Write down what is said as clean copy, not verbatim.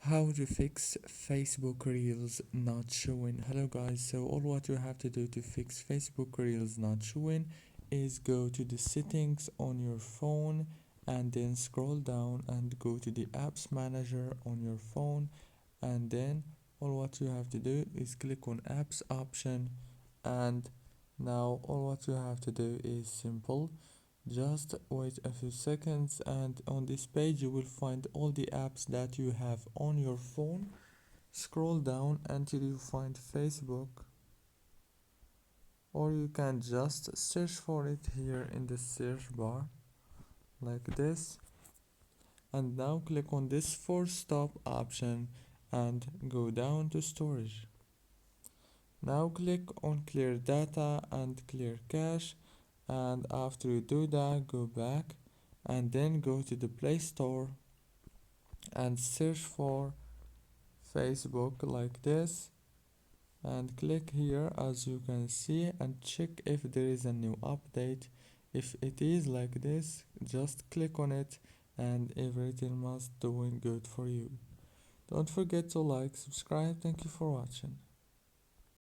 How to fix Facebook Reels not showing. Hello guys, so all what you have to do to fix Facebook Reels not showing is go to the settings on your phone and then scroll down and go to the apps manager on your phone, and then all what you have to do is click on apps option. And now all what you have to do is simple. Just wait a few seconds, and on this page you will find all the apps that you have on your phone. Scroll down until you find Facebook, or you can just search for it here in the search bar like this. And now click on this force stop option and go down to storage. Now click on clear data and clear cache, and after you do that, go back and then go to the Play Store and search for Facebook like this, and click here as you can see and check if there is a new update. If it is like this, just click on it and everything must doing good for you. Don't forget to like, subscribe. Thank you for watching.